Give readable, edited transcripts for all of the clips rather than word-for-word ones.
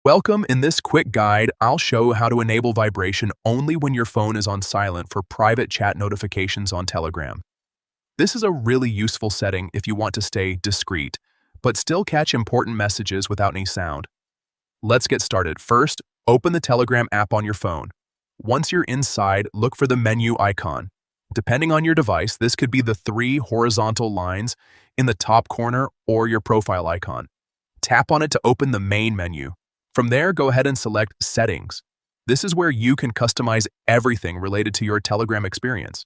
Welcome. In this quick guide, I'll show how to enable vibration only when your phone is on silent for private chat notifications on Telegram. This is a really useful setting if you want to stay discreet, but still catch important messages without any sound. Let's get started. First, open the Telegram app on your phone. Once you're inside, look for the menu icon. Depending on your device, this could be the three horizontal lines in the top corner or your profile icon. Tap on it to open the main menu. From there, go ahead and select Settings. This is where you can customize everything related to your Telegram experience.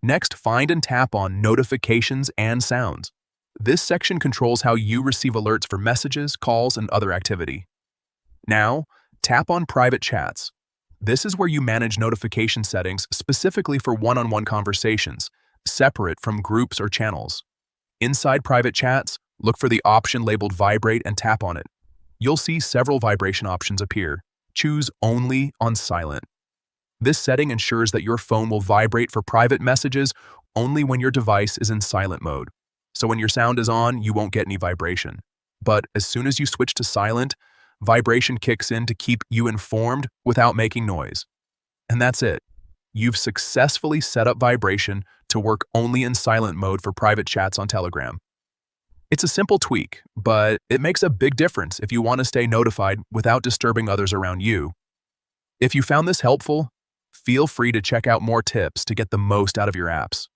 Next, find and tap on Notifications and Sounds. This section controls how you receive alerts for messages, calls, and other activity. Now, tap on Private Chats. This is where you manage notification settings specifically for one-on-one conversations, separate from groups or channels. Inside Private Chats, look for the option labeled Vibrate and tap on it. You'll see several vibration options appear. Choose Only on Silent. This setting ensures that your phone will vibrate for private messages only when your device is in silent mode. So when your sound is on, you won't get any vibration. But as soon as you switch to silent, vibration kicks in to keep you informed without making noise. And that's it. You've successfully set up vibration to work only in silent mode for private chats on Telegram. It's a simple tweak, but it makes a big difference if you want to stay notified without disturbing others around you. If you found this helpful, feel free to check out more tips to get the most out of your apps.